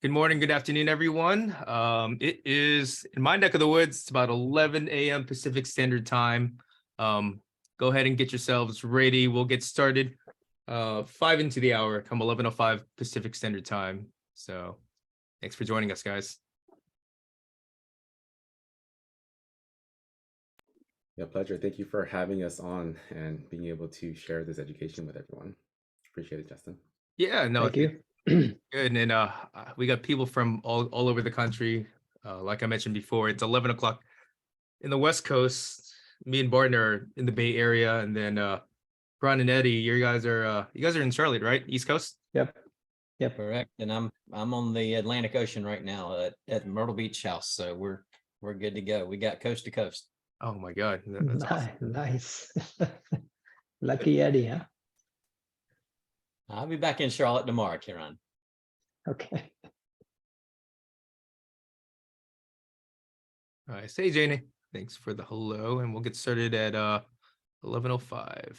Good morning, good afternoon, everyone. It is in my neck of the woods. It's about 11 a.m. Pacific Standard Time. Go ahead and get yourselves ready. We'll get started 5 into the hour, come 11:05 Pacific Standard Time. So thanks for joining us, guys. Yeah, pleasure. Thank you for having us on and being able to share this education with everyone. Appreciate it, Justin. Yeah, no, Thank you. good. And we got people from all over the country. Like I mentioned before, it's 11 o'clock in the West Coast. Me and Barton are in the Bay Area, and then Brian and Eddie, you guys are in Charlotte, right? East Coast? Yep. Correct. And I'm on the Atlantic Ocean right now at Myrtle Beach house. So we're good to go. We got coast to coast. Oh my God. That's awesome. Nice. Lucky Eddie, huh? I'll be back in Charlotte tomorrow, Kieran. Okay. All right, say Janie. Thanks for the hello, and we'll get started at 11:05.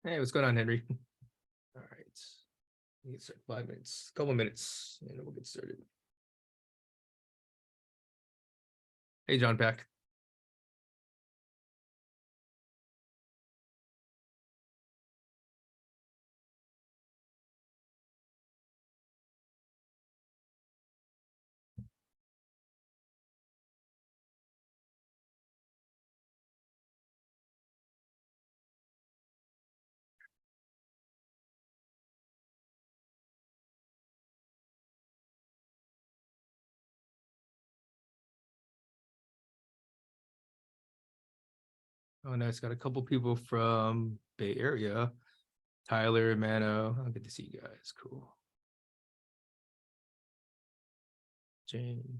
Hey, what's going on, Henry? All right, we get started 5 minutes, couple minutes, and we'll get started. Hey, John Peck. Oh, nice. Got a couple people from Bay Area. Tyler, Mano. Oh, good to see you guys. Cool. Jane.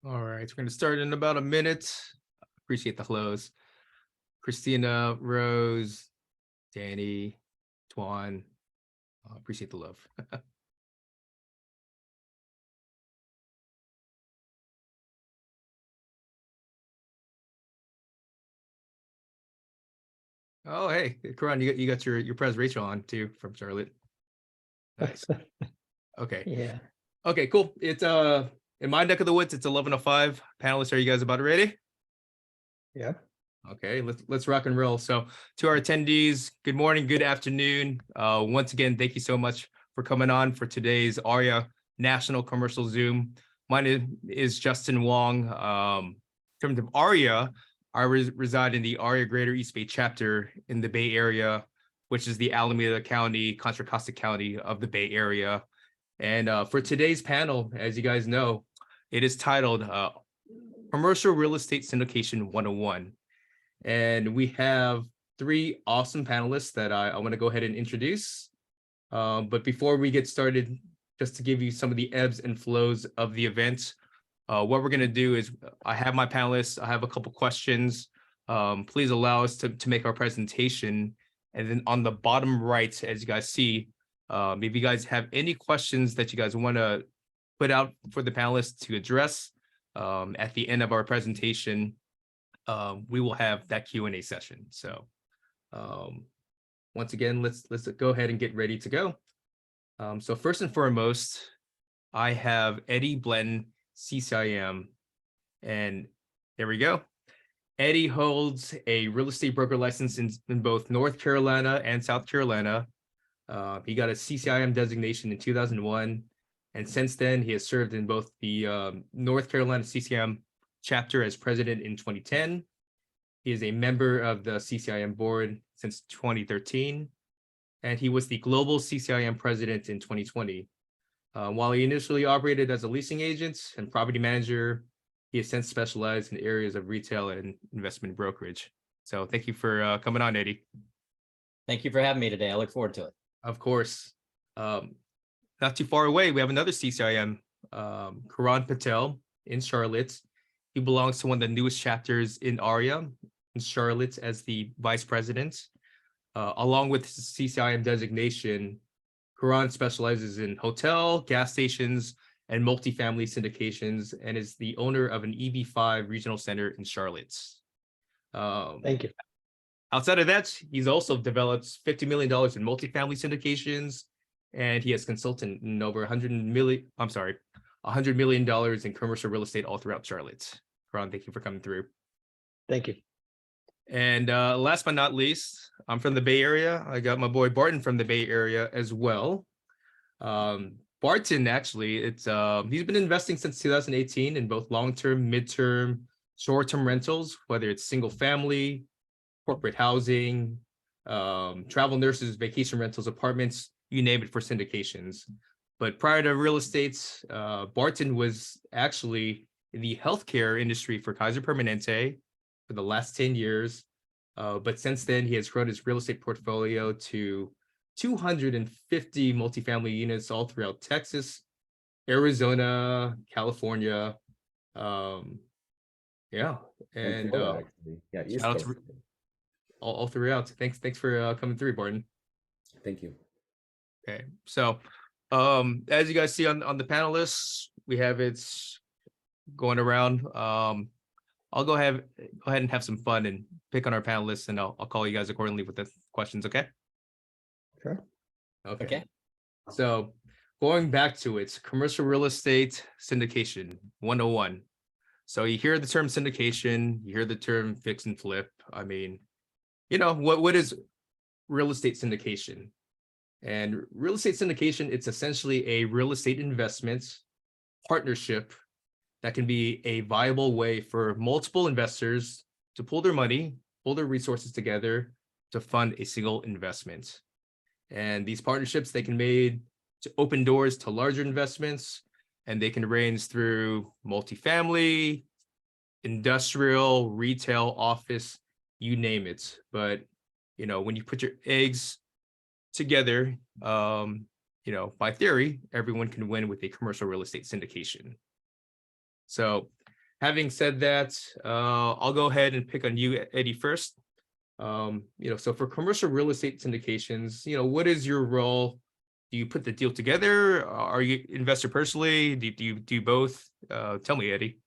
All right, we're going to start in about a minute. Appreciate the hellos. Christina, Rose, Danny, Twan. Appreciate the love. Oh, hey, Karan, you got your Pres Rachel on too from Charlotte. Nice. Okay. Yeah. Okay, cool. It's in my neck of the woods, it's 11:05. Panelists, are you guys about ready? Yeah. Okay, let's rock and roll. So to our attendees, good morning, good afternoon. Once again, thank you so much for coming on for today's ARIA National Commercial Zoom. My name is Justin Wong. In terms of ARIA, I reside in the ARIA Greater East Bay chapter in the Bay Area, which is the Alameda County, Contra Costa County of the Bay Area. And for today's panel, as you guys know, it is titled Commercial Real Estate Syndication 101. And we have three awesome panelists that I want to go ahead and introduce. But before we get started, just to give you some of the ebbs and flows of the event, what we're going to do is I have my panelists, I have a couple questions. Please allow us to make our presentation. And then on the bottom right, as you guys see, if you guys have any questions that you guys want to put out for the panelists to address at the end of our presentation, we will have that Q&A session. So once again, let's go ahead and get ready to go. So first and foremost, I have Eddie Blenton, CCIM, and there we go. Eddie holds a real estate broker license in both North Carolina and South Carolina. He got a CCIM designation in 2001, and since then he has served in both the North Carolina CCIM chapter as president in 2010. He is a member of the CCIM board since 2013, and he was the global CCIM president in 2020. While he initially operated as a leasing agent and property manager, he has since specialized in areas of retail and investment brokerage. So thank you for coming on, Eddie. Thank you for having me today. I look forward to it. Of course. Not too far away, we have another CCIM, Karan Patel in Charlotte. He belongs to one of the newest chapters in ARIA in Charlotte as the vice president. Along with his CCIM designation, Karan specializes in hotel, gas stations, and multifamily syndications, and is the owner of an EB5 regional center in Charlotte. Thank you. Outside of that, he's also developed $50 million in multifamily syndications, and he has consulted in over $100 million in commercial real estate all throughout Charlotte. Karan, thank you for coming through. Thank you. And last but not least, I'm from the Bay Area. I got my boy Barton from the Bay Area as well. Barton, actually, he's been investing since 2018 in both long-term, mid-term, short-term rentals, whether it's single family, corporate housing, travel nurses, vacation rentals, apartments, you name it, for syndications. But prior to real estate, Barton was actually in the healthcare industry for Kaiser Permanente for the last 10 years. But since then, he has grown his real estate portfolio to 250 multifamily units all throughout Texas, Arizona, California. Yeah, and Florida, actually. Yeah, East shout out Coast. to all throughout. Thanks for coming through, Barton. Thank you. Okay, so as you guys see on the panelists, we have it going around. I'll go ahead and have some fun and pick on our panelists, and I'll call you guys accordingly with the questions. Okay. Sure. Okay. So going back to it, commercial real estate syndication 101. So you hear the term syndication, you hear the term fix and flip. I mean, what is real estate syndication? And real estate syndication, it's essentially a real estate investment partnership that can be a viable way for multiple investors to pull their money, pull their resources together to fund a single investment. And these partnerships, they can made to open doors to larger investments, and they can range through multifamily, industrial, retail, office, you name it. But, when you put your eggs together, by theory, everyone can win with a commercial real estate syndication. So having said that, I'll go ahead and pick on you, Eddie, first. So for commercial real estate syndications, what is your role? Do you put the deal together? Are you investor personally? Do you do both? Tell me, Eddie.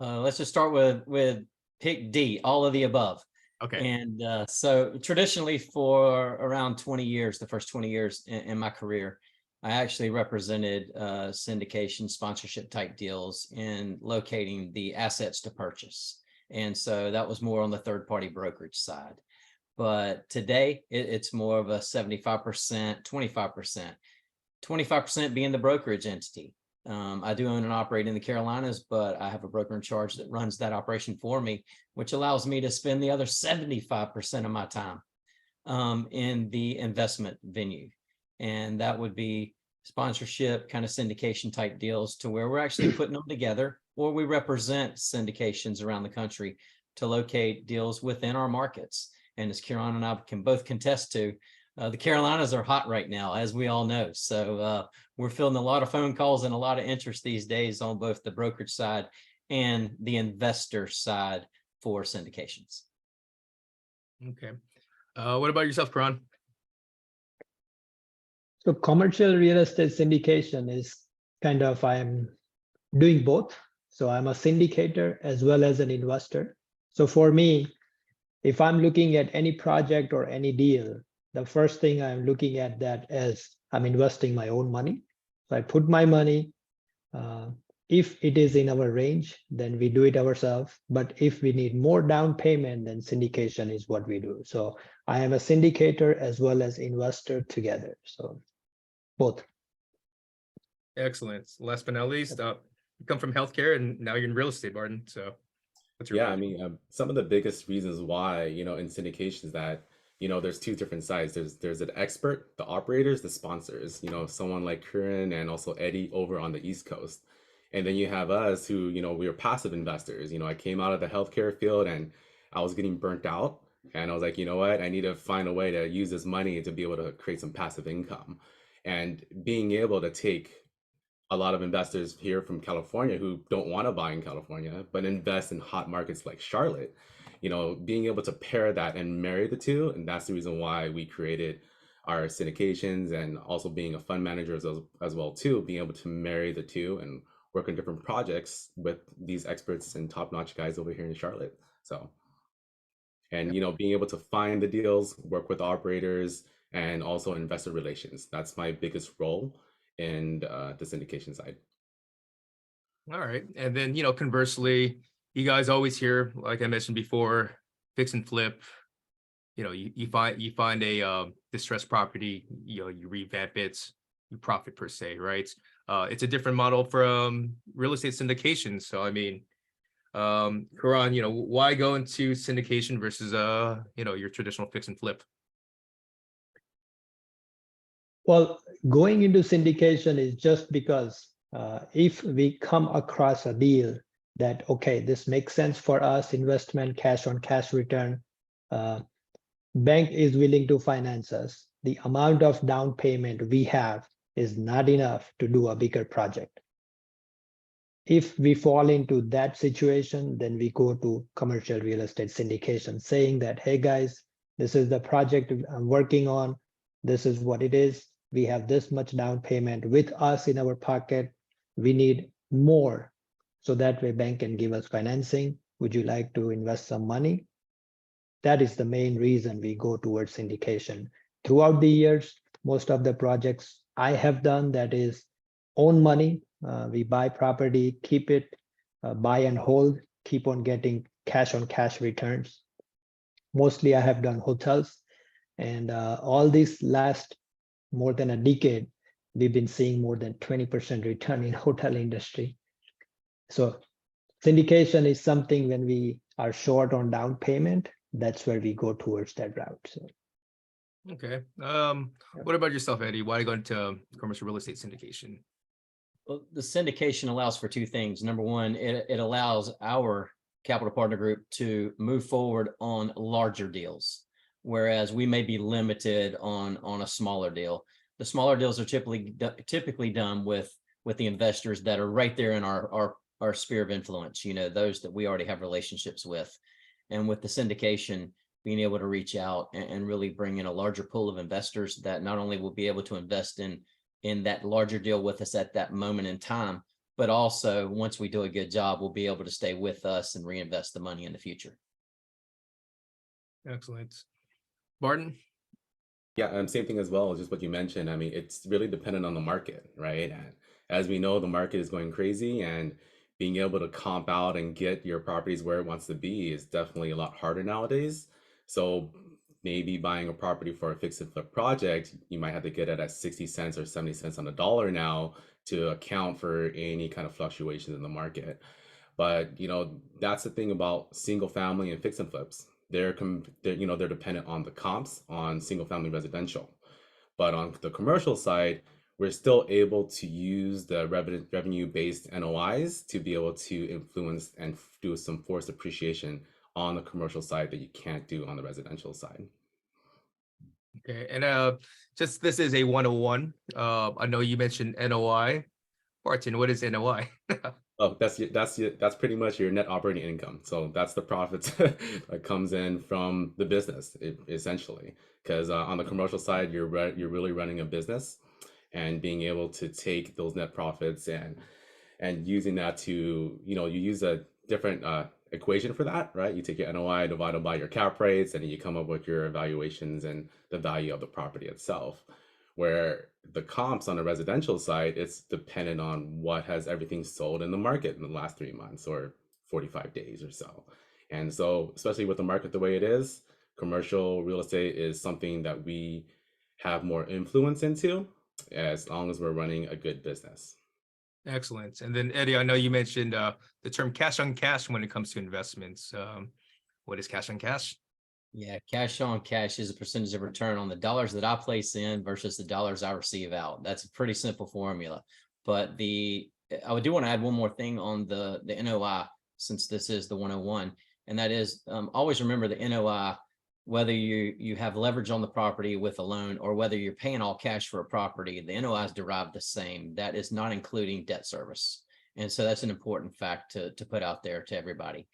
Let's just start with pick D, all of the above. Okay. And so traditionally for around 20 years, the first 20 years in my career, I actually represented syndication sponsorship type deals in locating the assets to purchase. And so that was more on the third party brokerage side. But today it's more of a 75%, 25%, 25% being the brokerage entity. I do own and operate in the Carolinas, but I have a broker in charge that runs that operation for me, which allows me to spend the other 75% of my time in the investment venue. And that would be sponsorship, kind of syndication type deals to where we're actually putting them together, or we represent syndications around the country to locate deals within our markets. And as Kieran and I can both contest to, the Carolinas are hot right now, as we all know. So we're feeling a lot of phone calls and a lot of interest these days on both the brokerage side and the investor side for syndications. Okay. What about yourself, Karan? So commercial real estate syndication is kind of, I'm doing both. So I'm a syndicator as well as an investor. So for me, if I'm looking at any project or any deal, the first thing I'm looking at that as I'm investing my own money. So I put my money, if it is in our range, then we do it ourselves. But if we need more down payment, then syndication is what we do. So I am a syndicator as well as investor together. So both. Excellent. Last but not least, you come from healthcare and now you're in real estate, Barton. So what's your Yeah, I background? mean, some of the biggest reasons why, in syndications that, there's two different sides. There's an expert, the operators, the sponsors, someone like Kieran and also Eddie over on the East Coast. And then you have us who, we are passive investors. I came out of the healthcare field and I was getting burnt out. And I was like, you know what? I need to find a way to use this money to be able to create some passive income. And being able to take a lot of investors here from California who don't want to buy in California, but invest in hot markets like Charlotte, being able to pair that and marry the two. And that's the reason why we created our syndications, and also being a fund manager as well too, being able to marry the two and work on different projects with these experts and top-notch guys over here in Charlotte. So, and being able to find the deals, work with operators, and also investor relations. That's my biggest role in the syndication side. All right. And then, conversely, you guys always hear, like I mentioned before, fix and flip. You find a distressed property, you revamp it, you profit per se, right? It's a different model from real estate syndication. So I mean, Karan, why go into syndication versus your traditional fix and flip? Well, going into syndication is just because if we come across a deal that, okay, this makes sense for us, investment, cash on cash return, bank is willing to finance us. The amount of down payment we have is not enough to do a bigger project. If we fall into that situation, then we go to commercial real estate syndication, saying that, hey guys, this is the project I'm working on. This is what it is. We have this much down payment with us in our pocket. We need more. So that way bank can give us financing. Would you like to invest some money? That is the main reason we go towards syndication. Throughout the years, most of the projects I have done, that is own money. We buy property, keep it, buy and hold, keep on getting cash on cash returns. Mostly I have done hotels, and all these last more than a decade, we've been seeing more than 20% return in hotel industry. So syndication is something when we are short on down payment, that's where we go towards that route. So. Okay. What about yourself, Eddie? Why go into commercial real estate syndication? Well, the syndication allows for two things. Number one, it allows our capital partner group to move forward on larger deals, whereas we may be limited on a smaller deal. The smaller deals are typically done with the investors that are right there in our sphere of influence, those that we already have relationships with. And with the syndication, being able to reach out and really bring in a larger pool of investors that not only will be able to invest in that larger deal with us at that moment in time, but also once we do a good job, we'll be able to stay with us and reinvest the money in the future. Excellent. Barton? Yeah, same thing as well, just what you mentioned. I mean, it's really dependent on the market, right? And as we know, the market is going crazy, and being able to comp out and get your properties where it wants to be is definitely a lot harder nowadays. So maybe buying a property for a fix and flip project, you might have to get it at 60 cents or 70 cents on the dollar now to account for any kind of fluctuations in the market. But that's the thing about single family and fix and flips. They're dependent on the comps on single family residential. But on the commercial side, we're still able to use the revenue-based NOIs to be able to influence and do some forced appreciation on the commercial side that you can't do on the residential side. Okay, and just this is a 101. I know you mentioned NOI. Barton, what is NOI? Oh, that's pretty much your net operating income. So that's the profits that comes in from the business, essentially. Because on the commercial side, you're really running a business, and being able to take those net profits and using that to you use a different equation for that, right? You take your NOI divided by your cap rates, and you come up with your evaluations and the value of the property itself. Where the comps on the residential side, it's dependent on what has everything sold in the market in the last 3 months or 45 days or so. And so, especially with the market the way it is, commercial real estate is something that we have more influence into as long as we're running a good business. Excellent. And then Eddie, I know you mentioned the term cash on cash when it comes to investments. What is cash on cash? Yeah, cash on cash is a percentage of return on the dollars that I place in versus the dollars I receive out. That's a pretty simple formula. But I do want to add one more thing on the NOI, since this is the 101, and that is always remember the NOI, whether you have leverage on the property with a loan or whether you're paying all cash for a property, the NOI is derived the same. That is not including debt service. And so that's an important fact to put out there to everybody.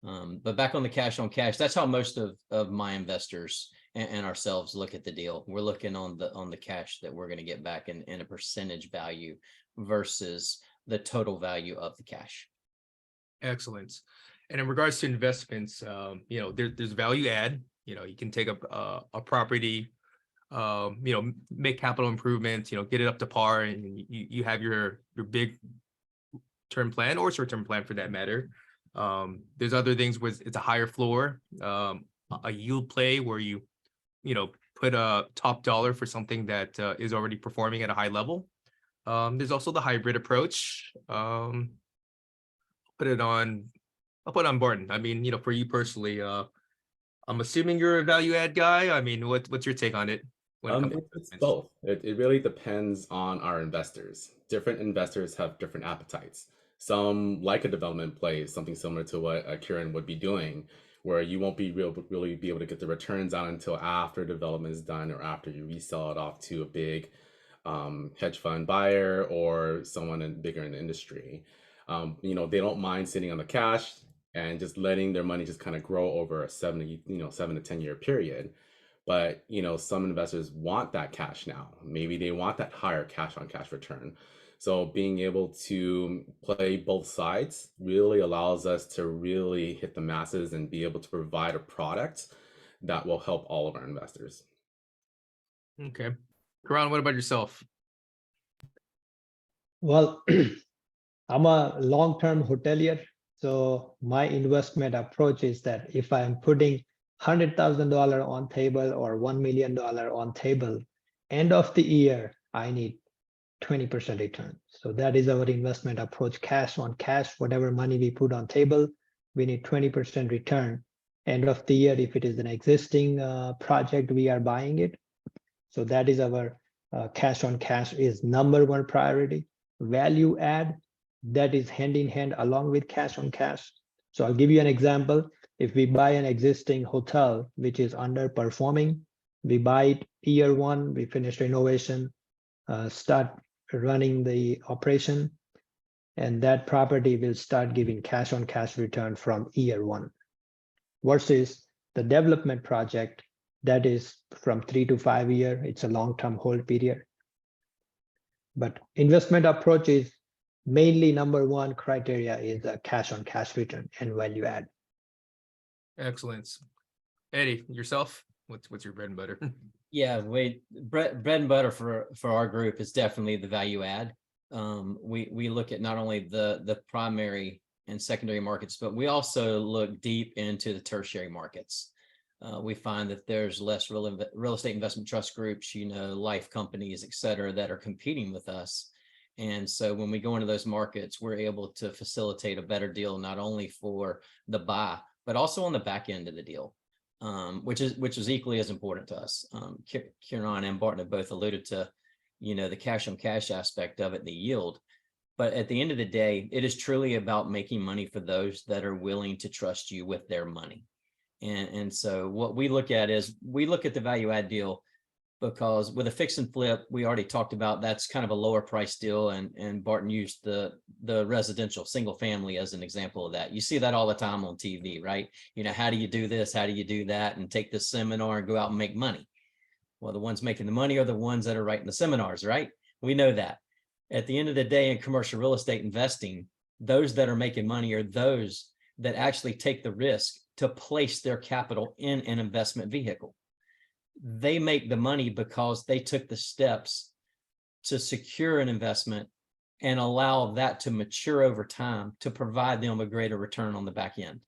But back on the cash on cash, that's how most of my investors and ourselves look at the deal. We're looking on the cash that we're going to get back in a percentage value versus the total value of the cash. Excellent. And in regards to investments, there's value add. You can take a property, make capital improvements, get it up to par, and you have your big term plan or short term plan for that matter. There's other things where it's a higher floor, a yield play where you put a top dollar for something that is already performing at a high level. There's also the hybrid approach. I'll put it on Barton. I mean, for you personally, I'm assuming you're a value add guy. I mean, what's your take on it? It's both. It really depends on our investors. Different investors have different appetites. Some like a development play, something similar to what Kieran would be doing, where you won't really be able to get the returns out until after development is done or after you resell it off to a big hedge fund buyer or someone bigger in the industry. They don't mind sitting on the cash and just letting their money just kind of grow over a 7 to 10 year period. But some investors want that cash now. Maybe they want that higher cash on cash return. So being able to play both sides really allows us to really hit the masses and be able to provide a product that will help all of our investors. Okay. Karan, what about yourself? Well, I'm a long-term hotelier. So my investment approach is that if I'm putting $100,000 on table or $1 million on table, end of the year, I need 20% return. So that is our investment approach, cash on cash, whatever money we put on table, we need 20% return. End of the year, if it is an existing project, we are buying it. So that is our cash on cash is number one priority. Value add, that is hand in hand along with cash on cash. So I'll give you an example. If we buy an existing hotel, which is underperforming, we buy it year one, we finish renovation, start running the operation, and that property will start giving cash on cash return from year one. Versus the development project, that is from 3 to 5 years, it's a long-term hold period. But investment approach is mainly number one criteria is a cash on cash return and value add. Excellent. Eddie, yourself, what's your bread and butter? Yeah, bread and butter for our group is definitely the value add. We look at not only the primary and secondary markets, but we also look deep into the tertiary markets. We find that there's less real estate investment trust groups, life companies, et cetera, that are competing with us. And so when we go into those markets, we're able to facilitate a better deal, not only for the buy, but also on the back end of the deal, which is equally as important to us. Kieran and Barton have both alluded to, the cash on cash aspect of it, the yield. But at the end of the day, it is truly about making money for those that are willing to trust you with their money. And so what we look at is we look at the value add deal, because with a fix and flip, we already talked about, that's kind of a lower price deal. And Barton used the residential single family as an example of that. You see that all the time on TV, right? How do you do this? How do you do that? And take this seminar and go out and make money. Well, the ones making the money are the ones that are writing the seminars, right? We know that. At the end of the day, in commercial real estate investing, those that are making money are those that actually take the risk to place their capital in an investment vehicle. They make the money because they took the steps to secure an investment and allow that to mature over time to provide them a greater return on the back end.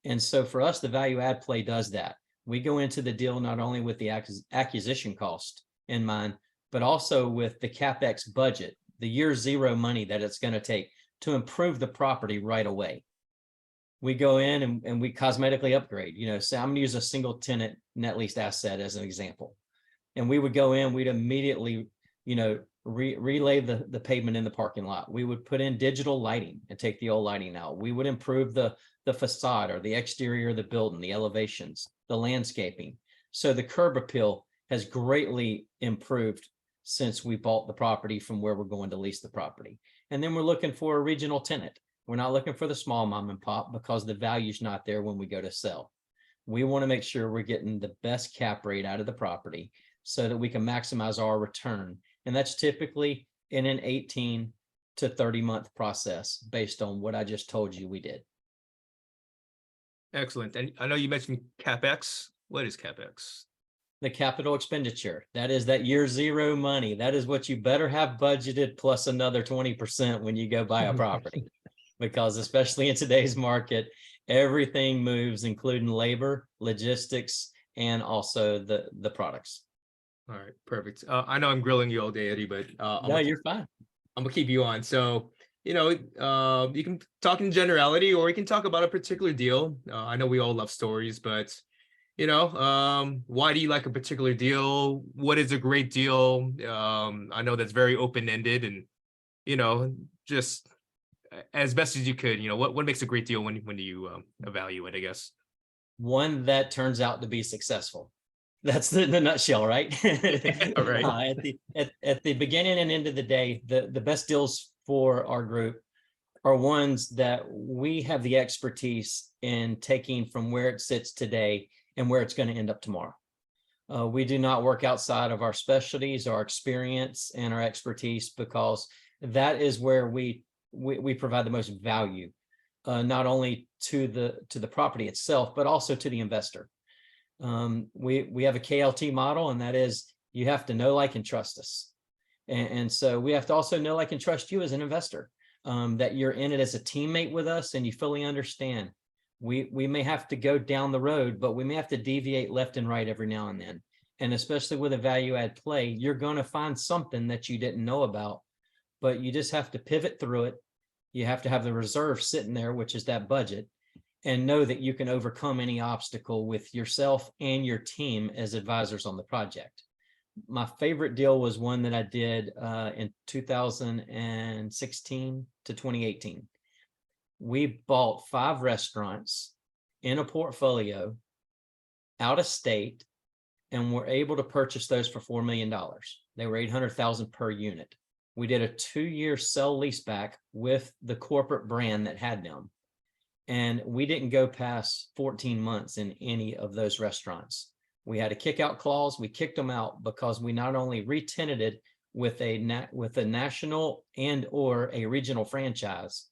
And so for us, the value add play does that. We go into the deal not only with the acquisition cost in mind, but also with the CapEx budget, the year zero money that it's going to take to improve the property right away. We go in and we cosmetically upgrade, say I'm going to use a single tenant net leased asset as an example. And we would go in, we'd immediately, relay the pavement in the parking lot. We would put in digital lighting and take the old lighting out. We would improve the facade or the exterior of the building, the elevations, the landscaping. So the curb appeal has greatly improved since we bought the property from where we're going to lease the property. And then we're looking for a regional tenant. We're not looking for the small mom and pop because the value's not there when we go to sell. We want to make sure we're getting the best cap rate out of the property so that we can maximize our return. And that's typically in an 18 to 30 month process based on what I just told you we did. Excellent. And I know you mentioned CapEx. What is CapEx? The capital expenditure. That is that year zero money. That is what you better have budgeted plus another 20% when you go buy a property. Because especially in today's market, everything moves, including labor, logistics, and also the products. All right, perfect. I know I'm grilling you all day, Eddie, but No, you're fine. I'm gonna keep you on. So, you can talk in generality, or you can talk about a particular deal. I know we all love stories, but why do you like a particular deal? What is a great deal? I know that's very open-ended, and just as best as you could, what makes a great deal when you evaluate, I guess. One that turns out to be successful. That's the nutshell, right? Right. At the beginning and end of the day, the best deals for our group are ones that we have the expertise in taking from where it sits today and where it's going to end up tomorrow. We do not work outside of our specialties, our experience, and our expertise, because that is where we provide the most value, not only to the property itself, but also to the investor. We have a KLT model, and that is you have to know, like, and trust us. And so we have to also know, like, and trust you as an investor, that you're in it as a teammate with us and you fully understand. We may have to go down the road, but we may have to deviate left and right every now and then. And especially with a value add play, you're going to find something that you didn't know about, but you just have to pivot through it. You have to have the reserve sitting there, which is that budget, and know that you can overcome any obstacle with yourself and your team as advisors on the project. My favorite deal was one that I did in 2016 to 2018. We bought 5 restaurants in a portfolio out of state, and were able to purchase those for $4 million. They were $800,000 per unit. We did a 2-year sell leaseback with the corporate brand that had them. And we didn't go past 14 months in any of those restaurants. We had a kick out clause. We kicked them out because we not only re-tenanted with a national and or a regional franchise,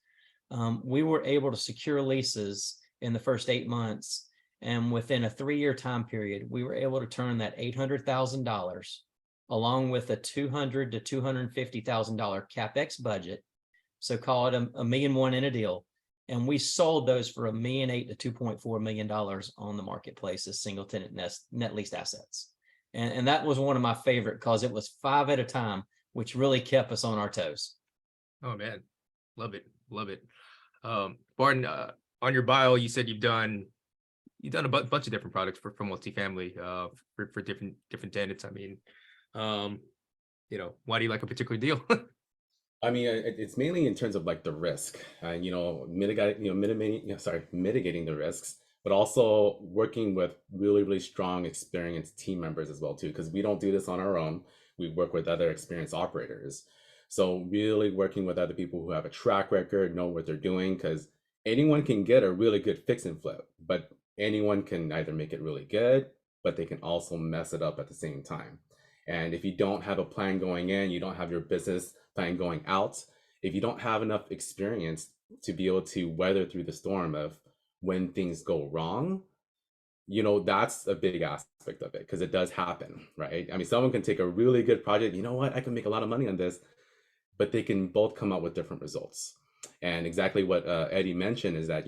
we were able to secure leases in the first 8 months. And within a 3-year time period, we were able to turn that $800,000 along with a $200,000 to $250,000 CapEx budget. So call it $1.1 million in a deal, And we sold those for $1.8 million to $2.4 million on the marketplace as single tenant net leased assets. And that was one of my favorite because it was 5 at a time, which really kept us on our toes. Oh man, love it, love it. Barton, on your bio, you said you've done a bunch of different products for multifamily, for different tenants. I mean, why do you like a particular deal? I mean, it's mainly in terms of like the risk, and mitigating the risks, but also working with really strong, experienced team members as well too. Because we don't do this on our own. We work with other experienced operators. So really working with other people who have a track record, know what they're doing. Because anyone can get a really good fix and flip, but anyone can either make it really good, but they can also mess it up at the same time. And if you don't have a plan going in, you don't have your business plan going out, if you don't have enough experience to be able to weather through the storm of when things go wrong, that's a big aspect of it, because it does happen, right? I mean, someone can take a really good project, you know what, I can make a lot of money on this, but they can both come out with different results. And exactly what Eddie mentioned is that,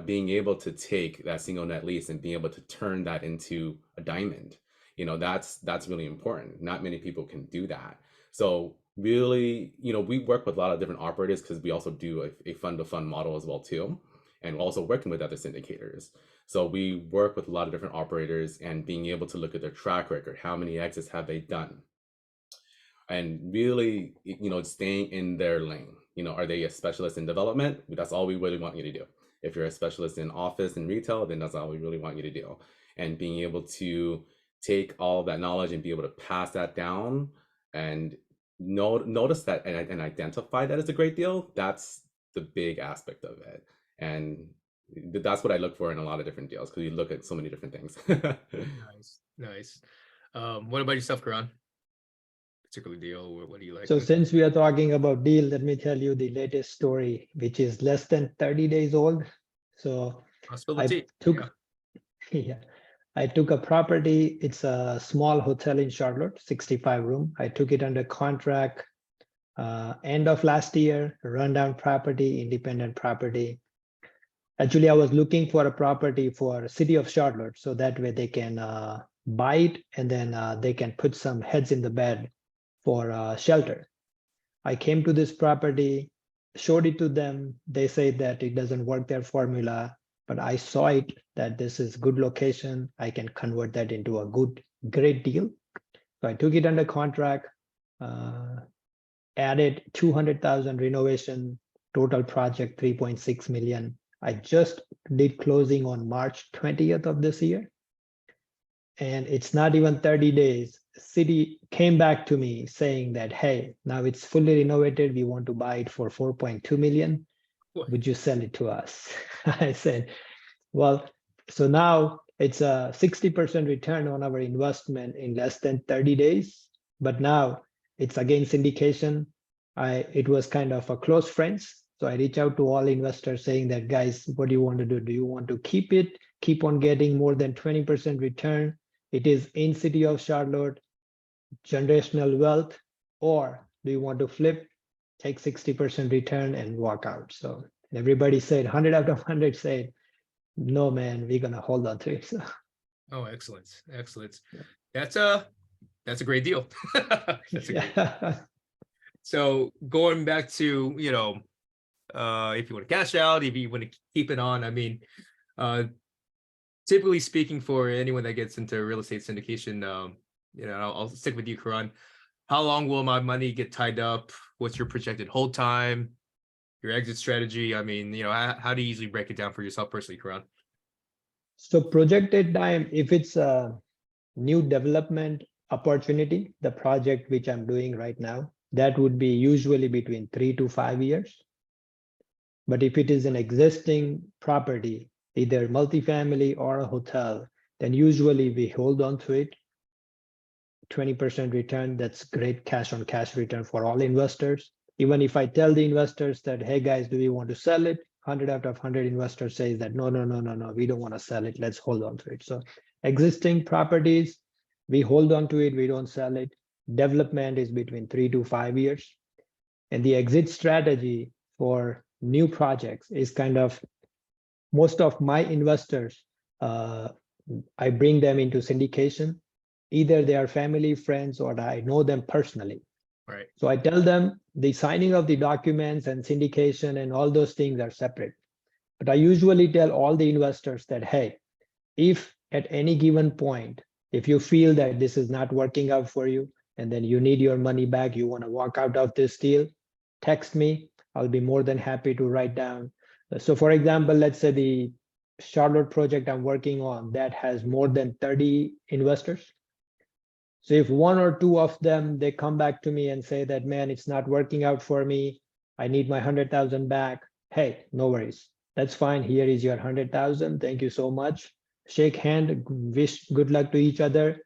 being able to take that single net lease and being able to turn that into a diamond, that's really important. Not many people can do that. So really, we work with a lot of different operators because we also do a fund to fund model as well too, and also working with other syndicators. So we work with a lot of different operators and being able to look at their track record. How many exits have they done? And really, staying in their lane. Are they a specialist in development? That's all we really want you to do. If you're a specialist in office and retail, then that's all we really want you to do. And being able to take all of that knowledge and be able to pass that down and notice that and identify that as a great deal, that's the big aspect of it. And that's what I look for in a lot of different deals, because you look at so many different things. Nice. What about yourself, Karan? Particular deal, what do you like? So since we are talking about deal, let me tell you the latest story, which is less than 30 days old. So I took a property. It's a small hotel in Charlotte, 65 room. I took it under contract end of last year, rundown property, independent property. Actually, I was looking for a property for city of Charlotte, so that way they can buy it and then they can put some heads in the bed for shelter. I came to this property, showed it to them. They say that it doesn't work their formula, but I saw it that this is good location. I can convert that into a great deal. So I took it under contract, added 200,000 renovation, total project 3.6 million. I just did closing on March 20th of this year. And it's not even 30 days. City came back to me saying that, hey, now it's fully renovated. We want to buy it for 4.2 million. Would you sell it to us? I said, well, so now it's a 60% return on our investment in less than 30 days. But now it's again syndication. It was kind of a close friends. So I reach out to all investors saying that, guys, what do you want to do? Do you want to keep it, keep on getting more than 20% return? It is in city of Charlotte, generational wealth, or do you want to flip, take 60% return and walk out? So everybody said 100 out of 100 said, no, man, we're going to hold on to it. So. Oh, excellent. Yeah. That's a great deal. That's a great deal. So going back to, if you want to cash out, if you want to keep it on, I mean, typically speaking, for anyone that gets into real estate syndication, I'll stick with you, Karan. How long will my money get tied up? What's your projected hold time? Your exit strategy? I mean, how do you usually break it down for yourself personally, Karan? So projected time, if it's a new development opportunity, the project which I'm doing right now, that would be usually between 3 to 5 years. But if it is an existing property, either multifamily or a hotel, then usually we hold on to it. 20% return, that's great cash on cash return for all investors. Even if I tell the investors that, hey guys, do we want to sell it? 100 out of 100 investors say that, no, we don't want to sell it. Let's hold on to it. So existing properties, we hold on to it, we don't sell it. Development is between 3 to 5 years. And the exit strategy for new projects is kind of most of my investors, I bring them into syndication. Either they are family, friends, or I know them personally. Right. So I tell them the signing of the documents and syndication and all those things are separate. But I usually tell all the investors that, hey, if at any given point, if you feel that this is not working out for you, and then you need your money back, you want to walk out of this deal, text me. I'll be more than happy to write down. So for example, let's say the Charlotte project I'm working on that has more than 30 investors. So if one or two of them, they come back to me and say that, man, it's not working out for me, I need my 100,000 back. Hey, no worries. That's fine. Here is your 100,000. Thank you so much. Shake hand, wish good luck to each other.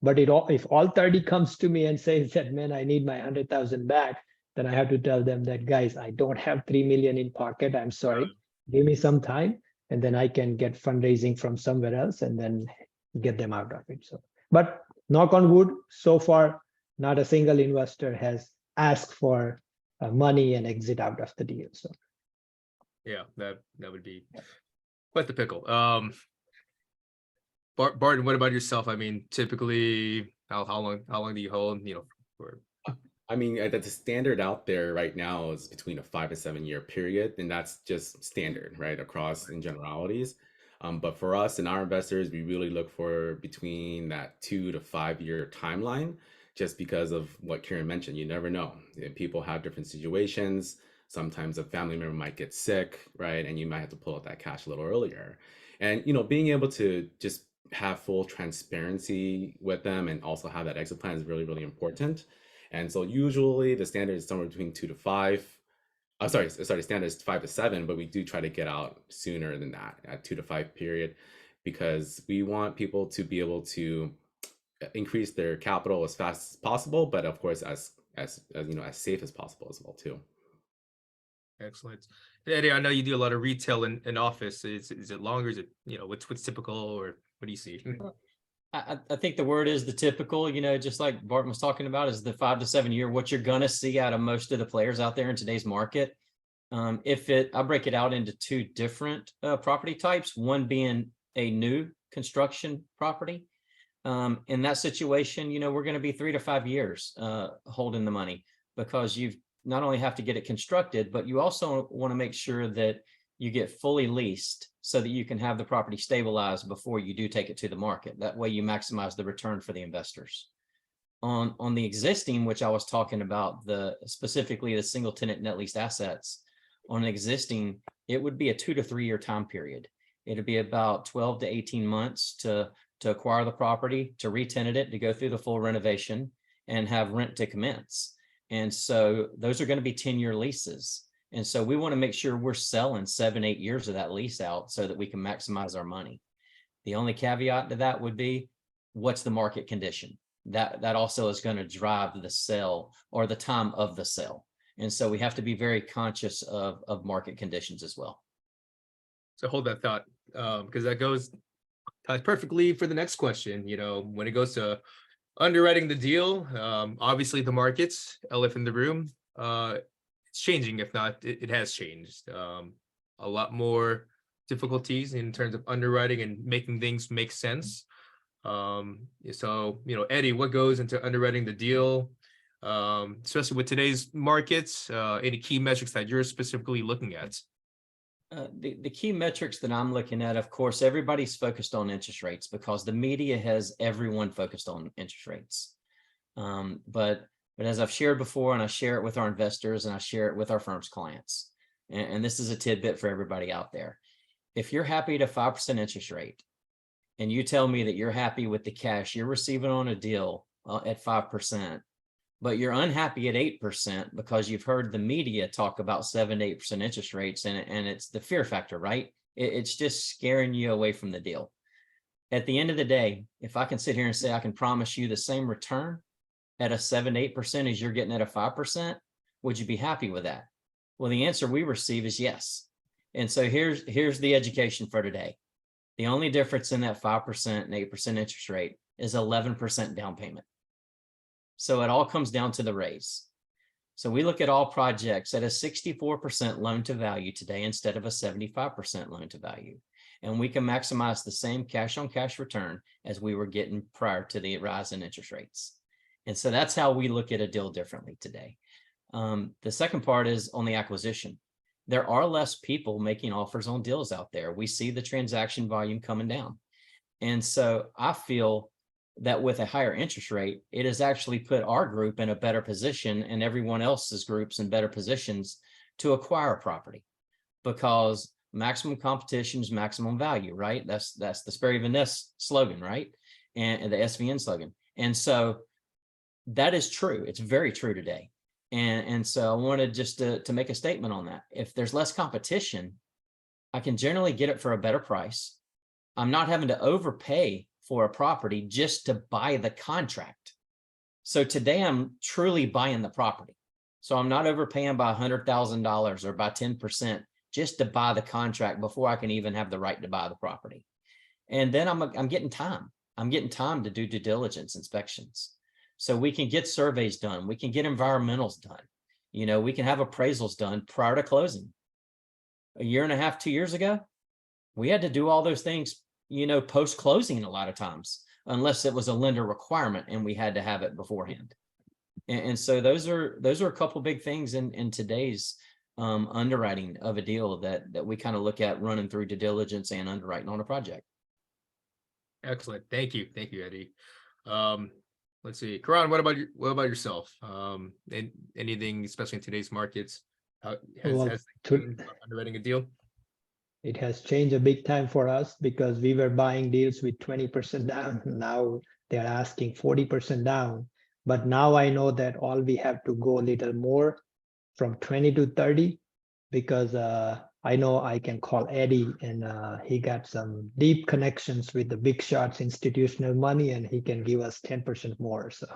But if all 30 comes to me and says that, man, I need my 100,000 back, then I have to tell them that, guys, I don't have 3 million in pocket. I'm sorry. Give me some time, and then I can get fundraising from somewhere else and then get them out of it. So, but knock on wood, so far, not a single investor has asked for money and exit out of the deal. So Yeah, that would be quite the pickle. Barton, what about yourself? I mean, typically, how long do you hold? You know, for I mean, the standard out there right now is between a 5 to 7 year period, and that's just standard, right, across in generalities. But for us and our investors, we really look for between that 2 to 5 year timeline, just because of what Kieran mentioned. You never know. People have different situations. Sometimes a family member might get sick, right, and you might have to pull out that cash a little earlier. And being able to just have full transparency with them and also have that exit plan is really, really important. And so usually the standard is somewhere between 2 to 5. Standard is 5 to 7, but we do try to get out sooner than that at 2 to 5 period, because we want people to be able to increase their capital as fast as possible, but of course as safe as possible as well too. excellent. Eddie, I know you do a lot of retail and office. Is it longer? Is it, what's typical, or what do you see? I think the word is the typical, just like Barton was talking about, is the 5 to 7 year, what you're going to see out of most of the players out there in today's market. I break it out into two different property types, one being a new construction property. In that situation, we're going to be 3 to 5 years holding the money, because you've not only have to get it constructed, but you also want to make sure that you get fully leased so that you can have the property stabilized before you do take it to the market. That way you maximize the return for the investors. On the existing, which I was talking about, specifically the single tenant net leased assets, on an existing, it would be a 2 to 3 year time period. It'd be about 12 to 18 months to acquire the property, to re-tenant it, to go through the full renovation and have rent to commence. And so those are going to be 10-year leases. And so we want to make sure we're selling 7, 8 years of that lease out so that we can maximize our money. The only caveat to that would be, what's the market condition? That also is going to drive the sale or the time of the sale. And so we have to be very conscious of market conditions as well. So hold that thought, because that ties perfectly for the next question. When it goes to underwriting the deal, obviously the markets, elephant in the room, it's changing. If not, it has changed. A lot more difficulties in terms of underwriting and making things make sense. So, Eddie, what goes into underwriting the deal, especially with today's markets? Any key metrics that you're specifically looking at? The key metrics that I'm looking at, of course, everybody's focused on interest rates because the media has everyone focused on interest rates. But as I've shared before, and I share it with our investors and I share it with our firm's clients, and this is a tidbit for everybody out there. If you're happy at a 5% interest rate and you tell me that you're happy with the cash you're receiving on a deal at 5%, but you're unhappy at 8% because you've heard the media talk about 7 to 8% interest rates, and it's the fear factor, right? It's just scaring you away from the deal. At the end of the day, if I can sit here and say I can promise you the same return at a 7 to 8% as you're getting at a 5%, would you be happy with that? Well, the answer we receive is yes. And so here's the education for today. The only difference in that 5% and 8% interest rate is 11% down payment. So it all comes down to the raise. So we look at all projects at a 64% loan to value today instead of a 75% loan to value. And we can maximize the same cash on cash return as we were getting prior to the rise in interest rates. And so that's how we look at a deal differently today. The second part is on the acquisition. There are less people making offers on deals out there. We see the transaction volume coming down. And so I feel that with a higher interest rate, it has actually put our group in a better position and everyone else's groups in better positions to acquire a property, because maximum competition is maximum value, right? That's the Sperry Van Ness slogan, right? And the SVN slogan. And so that is true. It's very true today. And so I wanted just to make a statement on that. If there's less competition, I can generally get it for a better price. I'm not having to overpay for a property just to buy the contract. So today I'm truly buying the property. So I'm not overpaying by $100,000 or by 10% just to buy the contract before I can even have the right to buy the property. And then I'm getting time. I'm getting time to do due diligence inspections. So we can get surveys done. We can get environmentals done. You know, we can have appraisals done prior to closing. A year and a half, 2 years ago, we had to do all those things, you know, post-closing a lot of times, unless it was a lender requirement and we had to have it beforehand. And so those are a couple big things in today's underwriting of a deal that we kind of look at running through due diligence and underwriting on a project. Excellent. Thank you, Eddie. Let's see, Karan, what about yourself? And anything, especially in today's markets, has changed underwriting a deal? It has changed a big time for us because we were buying deals with 20% down. Now they're asking 40% down. But now I know that all we have to go a little more from 20 to 30, because I know I can call Eddie and he got some deep connections with the big shots, institutional money, and he can give us 10% more. So,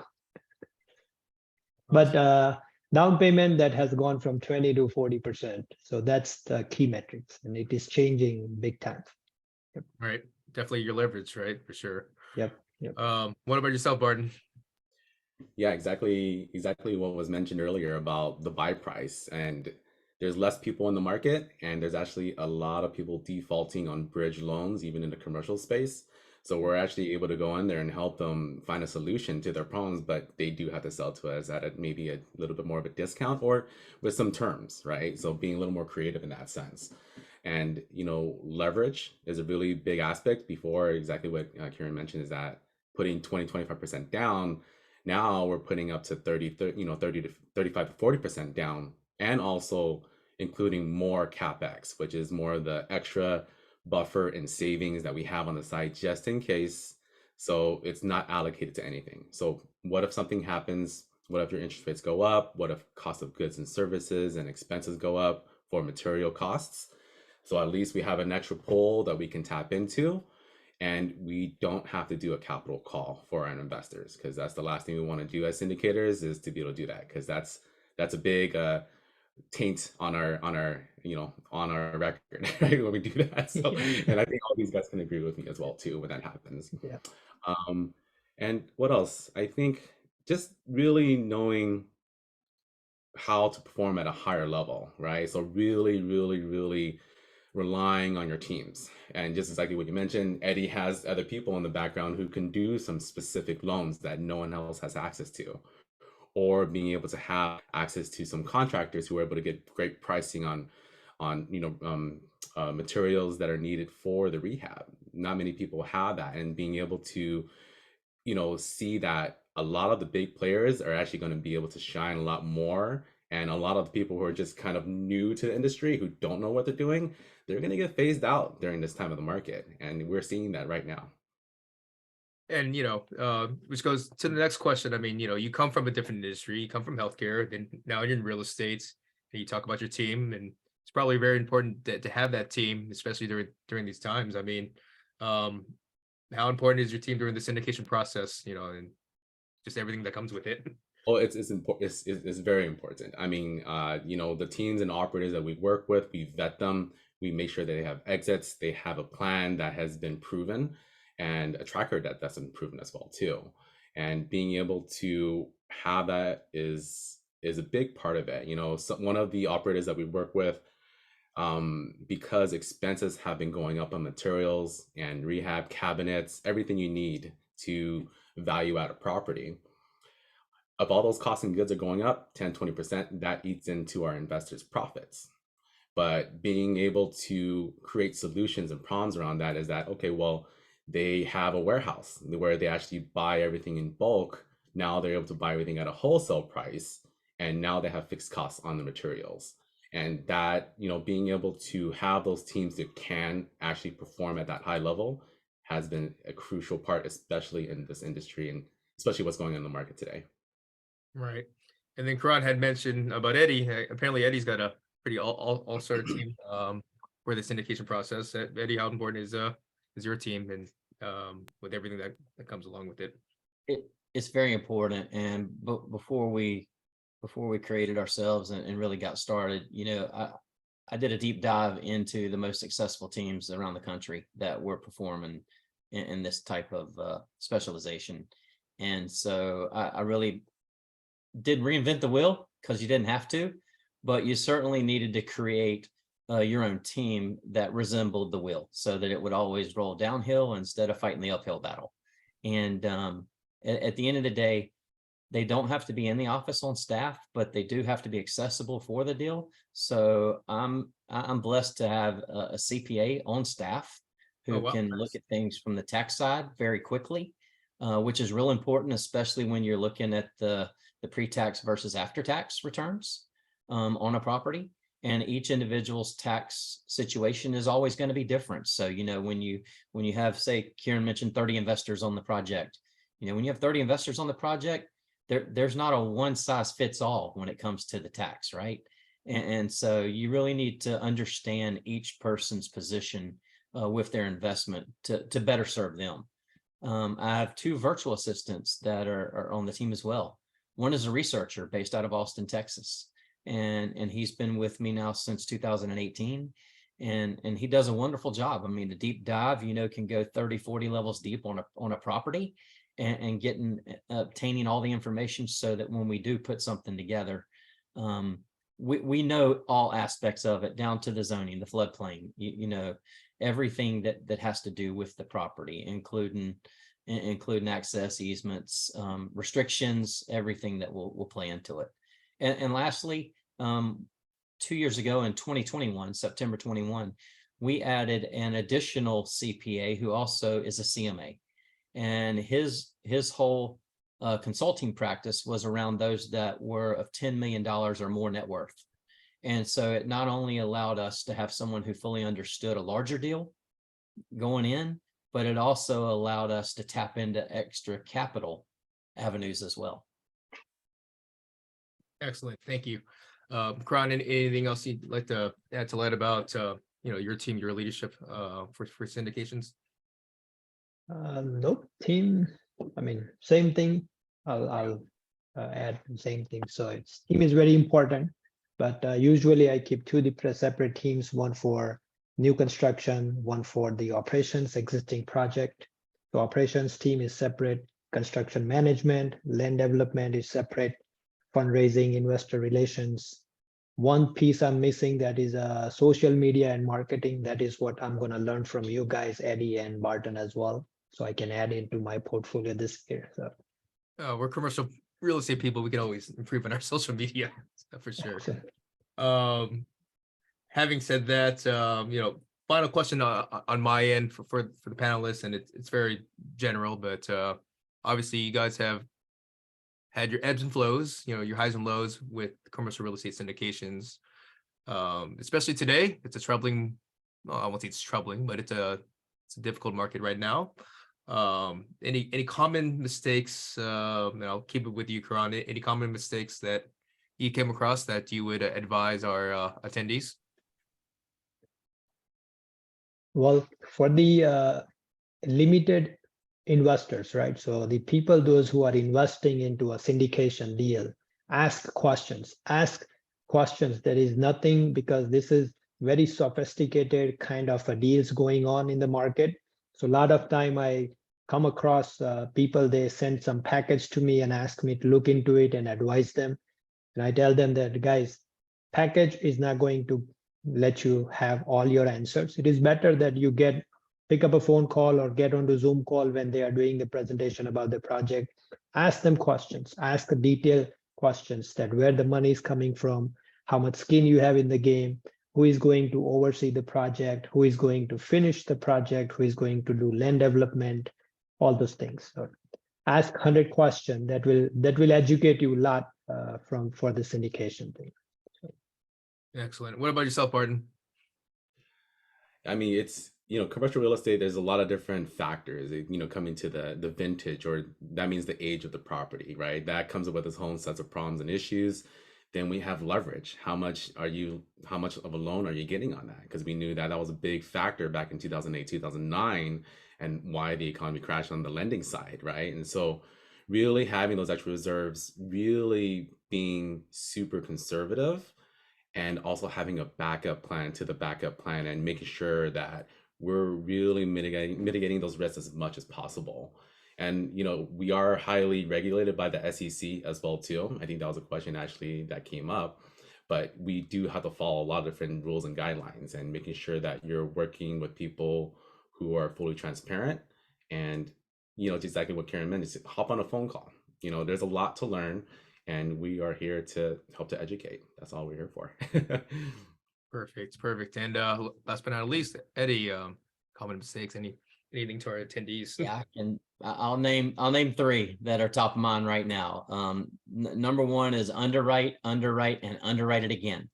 but down payment that has gone from 20 to 40%. So that's the key metrics, and it is changing big time. Yep. Right. Definitely your leverage, right? For sure. Yep. What about yourself, Barton? Yeah, exactly what was mentioned earlier about the buy price. And there's less people in the market, and there's actually a lot of people defaulting on bridge loans, even in the commercial space. So we're actually able to go in there and help them find a solution to their problems, but they do have to sell to us at maybe a little bit more of a discount or with some terms, right? So being a little more creative in that sense. And, you know, leverage is a really big aspect. Before, exactly what Kieran mentioned, is that putting 20-25% down. Now we're putting up to 30 to 35 to 40% down, and also including more CapEx, which is more of the extra buffer and savings that we have on the side just in case. So it's not allocated to anything. So what if something happens? What if your interest rates go up? What if cost of goods and services and expenses go up for material costs? So at least we have an extra pool that we can tap into, and we don't have to do a capital call for our investors, because that's the last thing we want to do as syndicators, is to be able to do that, because that's a big taint on our record, right, when we do that. So and I think all these guys can agree with me as well too when that happens. Yeah. And what else? I think just really knowing how to perform at a higher level, right? So really relying on your teams. And just exactly what you mentioned, Eddie has other people in the background who can do some specific loans that no one else has access to, or being able to have access to some contractors who are able to get great pricing on materials that are needed for the rehab. Not many people have that, and being able to, see that a lot of the big players are actually going to be able to shine a lot more. And a lot of the people who are just kind of new to the industry, who don't know what they're doing, they're going to get phased out during this time of the market. And we're seeing that right now. And, which goes to the next question. I mean, you come from a different industry, you come from healthcare, then now you're in real estate, and you talk about your team, and it's probably very important to have that team, especially during these times. I mean, how important is your team during the syndication process, and just everything that comes with it? Oh, it's important. It's very important. I mean, the teams and operators that we work with, we vet them. We make sure they have exits. They have a plan that has been proven, and a tracker that's been proven as well too. And being able to have that is is a big part of it. One of the operators that we work with, because expenses have been going up on materials and rehab cabinets, everything you need to value out a property. If all those costs and goods are going up 10-20%, that eats into our investors' profits. But being able to create solutions and problems around that is that, okay, well, they have a warehouse where they actually buy everything in bulk. Now they're able to buy everything at a wholesale price, and now they have fixed costs on the materials. And that, being able to have those teams that can actually perform at that high level has been a crucial part, especially in this industry and especially what's going on in the market today. Right. And then Karan had mentioned about Eddie. Apparently Eddie's got a pretty all-star team for the syndication process. Eddie, how important is your team and with everything that comes along with it? It's very important. And before we created ourselves and really got started, I did a deep dive into the most successful teams around the country that were performing in this type of specialization. And so I really did reinvent the wheel, because you didn't have to, but you certainly needed to create your own team that resembled the wheel so that it would always roll downhill instead of fighting the uphill battle. And at the end of the day, they don't have to be in the office on staff, but they do have to be accessible for the deal. So I'm blessed to have a CPA on staff who can look at things from the tax side very quickly, which is real important, especially when you're looking at the pre-tax versus after-tax returns on a property. And each individual's tax situation is always going to be different. So, when you have, say, Kieran mentioned 30 investors on the project, when you have 30 investors on the project, there's not a one size fits all when it comes to the tax, right? And so you really need to understand each person's position with their investment to better serve them. I have 2 virtual assistants that are on the team as well. One is a researcher based out of Austin, Texas, and he's been with me now since 2018, and he does a wonderful job. I mean, the deep dive, can go 30-40 levels deep on a property, and obtaining all the information so that when we do put something together, we know all aspects of it, down to the zoning, the floodplain, everything that has to do with the property, including access easements, restrictions, everything that will play into it. And lastly, 2 years ago in 2021, September 21, we added an additional CPA who also is a CMA. And his whole consulting practice was around those that were of $10 million or more net worth. And so it not only allowed us to have someone who fully understood a larger deal going in, but it also allowed us to tap into extra capital avenues as well. Excellent. Thank you. Karan, anything else you'd like to add to light about, your team, your leadership for syndications? Nope. Team, I mean, same thing. I'll add the same thing. So team is very important, but usually I keep 2 separate teams, one for new construction, one for the operations existing project. The operations team is separate, construction management, land development is separate, fundraising, investor relations. One piece I'm missing, that is social media and marketing. That is what I'm going to learn from you guys, Eddie and Barton as well, so I can add into my portfolio this year. So we're commercial real estate people. We can always improve on our social media for sure. Having said that, final question on my end for the panelists, and it's very general, but obviously you guys have had your ebbs and flows, your highs and lows with commercial real estate syndications. Especially today, it's a troubling, well, I won't say it's troubling, but it's a difficult market right now. Any common mistakes, and I'll keep it with you, Karan, any common mistakes that you came across that you would advise our attendees? Well, for the limited investors, right? So the people, those who are investing into a syndication deal, ask questions. There is nothing, because this is very sophisticated kind of a deals going on in the market. So a lot of time I come across people, they send some package to me and ask me to look into it and advise them. And I tell them that, guys, package is not going to let you have all your answers. It is better that you pick up a phone call or get on the Zoom call when they are doing the presentation about the project. Ask them questions, ask the detailed questions, that where the money is coming from, how much skin you have in the game, who is going to oversee the project, who is going to finish the project, who is going to do land development, all those things. So ask 100 questions that will educate you a lot for the syndication thing. Excellent. What about yourself, Barton? I mean, it's, commercial real estate, there's a lot of different factors, coming to the vintage, or that means the age of the property, right? That comes up with its own sets of problems and issues. Then we have leverage. How much of a loan are you getting on that? Because we knew that was a big factor back in 2008, 2009, and why the economy crashed on the lending side, right? And so really having those extra reserves, really being super conservative, and also having a backup plan to the backup plan, and making sure that we're really mitigating those risks as much as possible. And we are highly regulated by the SEC as well too. I think that was a question actually that came up, but we do have to follow a lot of different rules and guidelines, and making sure that you're working with people who are fully transparent. And just exactly what Karen mentioned, hop on a phone call. There's a lot to learn, and we are here to help to educate. That's all we're here for. Perfect. And last but not least, Eddie, common mistakes, anything to our attendees? Yeah, and I'll name three that are top of mind right now. Number one is underwrite, and underwrite it again.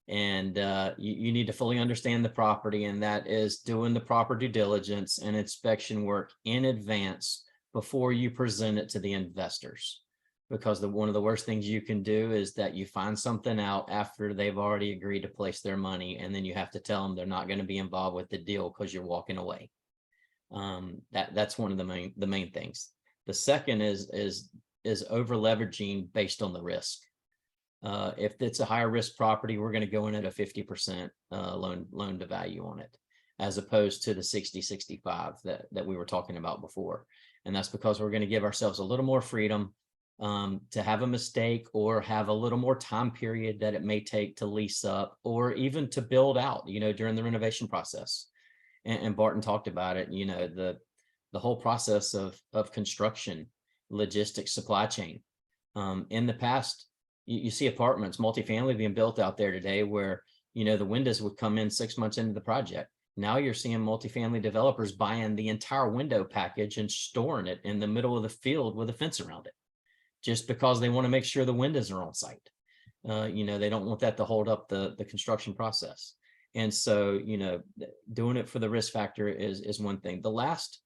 And you need to fully understand the property, and that is doing the proper due diligence and inspection work in advance before you present it to the investors. Because one of the worst things you can do is that you find something out after they've already agreed to place their money, and then you have to tell them they're not going to be involved with the deal because you're walking away. That's one of the main things. The second is over leveraging based on the risk. If it's a higher risk property, we're going to go in at a 50% loan to value on it, as opposed to the 60-65 that we were talking about before. And that's because we're going to give ourselves a little more freedom to have a mistake, or have a little more time period that it may take to lease up, or even to build out, during the renovation process. And Barton talked about it, the whole process of construction, logistics, supply chain. In the past, you see apartments, multifamily being built out there today where, the windows would come in 6 months into the project. Now you're seeing multifamily developers buying the entire window package and storing it in the middle of the field with a fence around it, just because they want to make sure the windows are on site. They don't want that to hold up the construction process. And so, doing it for the risk factor is one thing. The last,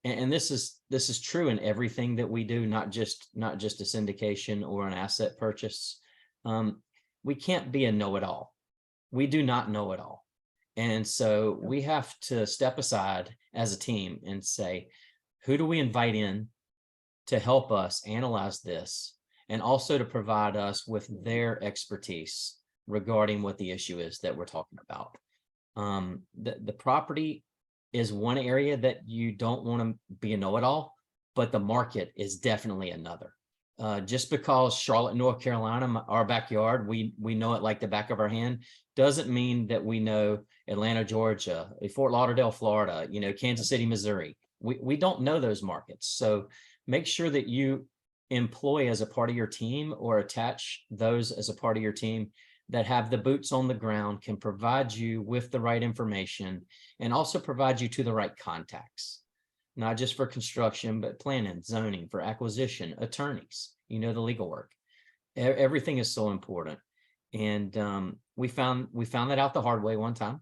and this is true in everything that we do, not just a syndication or an asset purchase. We can't be a know-it-all. We do not know it all. And so we have to step aside as a team and say, who do we invite in to help us analyze this, and also to provide us with their expertise regarding what the issue is that we're talking about. The property is one area that you don't want to be a know-it-all, but the market is definitely another. Just because Charlotte, North Carolina, our backyard, we know it like the back of our hand, doesn't mean that we know Atlanta, Georgia, Fort Lauderdale, Florida, Kansas City, Missouri. We don't know those markets. So make sure that you employ as a part of your team, or attach those as a part of your team that have the boots on the ground, can provide you with the right information, and also provide you to the right contacts, not just for construction, but planning, zoning, for acquisition, attorneys, the legal work. Everything is so important. And we found that out the hard way one time.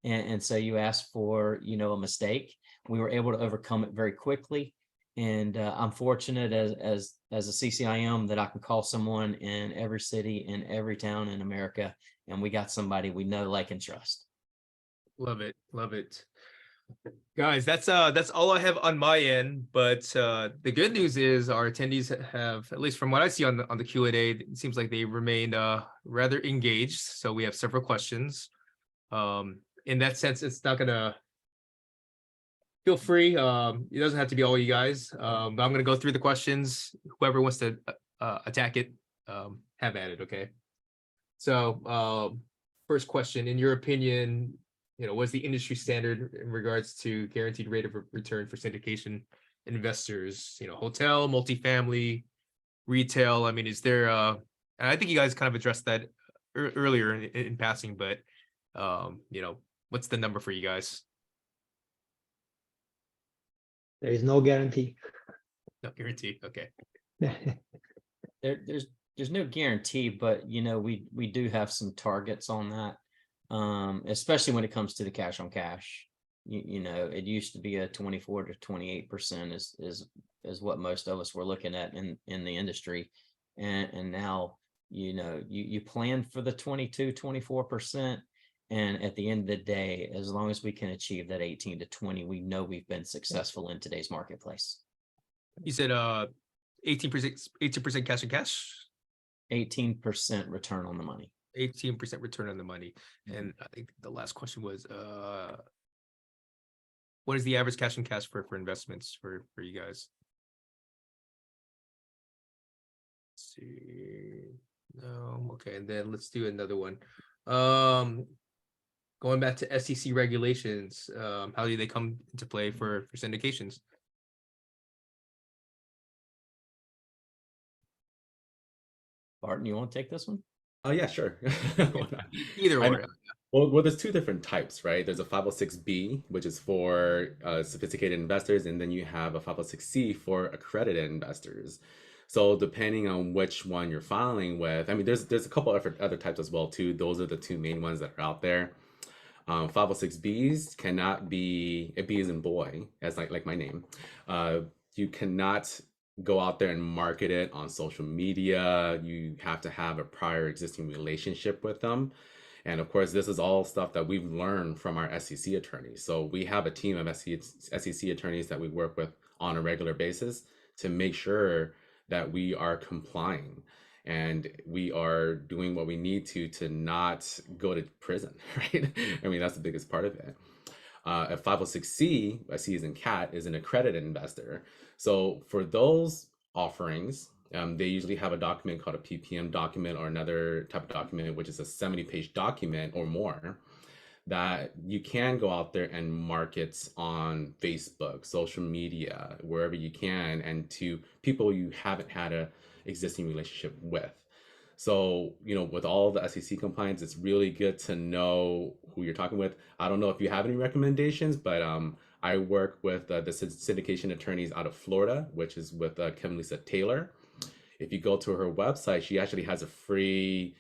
And so you asked for, a mistake. We were able to overcome it very quickly. And I'm fortunate as a CCIM that I can call someone in every city, in every town in America, and we got somebody we know, like, and trust. Love it. Guys, that's all I have on my end. But the good news is our attendees have, at least from what I see on the Q&A, it seems like they remained rather engaged. So we have several questions. In that sense, it's not gonna, feel free. It doesn't have to be all you guys. But I'm gonna go through the questions. Whoever wants to attack it, Have at it, okay? So, first question, in your opinion, what's the industry standard in regards to guaranteed rate of return for syndication investors? Hotel, multifamily, retail. I mean, is there and I think you guys kind of addressed that earlier in passing, but what's the number for you guys? There is no guarantee. No guarantee. Okay. There's no guarantee, but we do have some targets on that. Especially when it comes to the cash on cash. It used to be a 24 to 28% is what most of us were looking at in the industry. And now, you plan for the 22, 24%. And at the end of the day, as long as we can achieve that 18 to 20, we know we've been successful in today's marketplace. You said 18% cash on cash, 18% return on the money. 18% return on the money. And I think the last question was what is the average cash on cash for investments for you guys? Let's see. No, okay, and then let's do another one. Going back to SEC regulations, how do they come into play for syndications? Barton, you want to take this one? Oh yeah, sure. Either I or. know. Well, there's two different types, right? There's a 506B, which is for sophisticated investors, and then you have a 506C for accredited investors. So depending on which one you're filing with, I mean, there's a couple of other types as well too. Those are the two main ones that are out there. 506Bs cannot be, a B is in boy, as like my name. You cannot go out there and market it on social media. You have to have a prior existing relationship with them. And of course, this is all stuff that we've learned from our SEC attorneys. So we have a team of SEC attorneys that we work with on a regular basis to make sure that we are complying and we are doing what we need to not go to prison, right? I mean, that's the biggest part of it. A 506C, a C as in cat, is an accredited investor. So for those offerings, they usually have a document called a PPM document or another type of document, which is a 70-page document or more that you can go out there and market on Facebook, social media, wherever you can, and to people you haven't had a existing relationship with. So, with all the SEC compliance, it's really good to know who you're talking with. I don't know if you have any recommendations, but I work with the syndication attorneys out of Florida, which is with Kim Lisa Taylor. If you go to her website, she actually has a free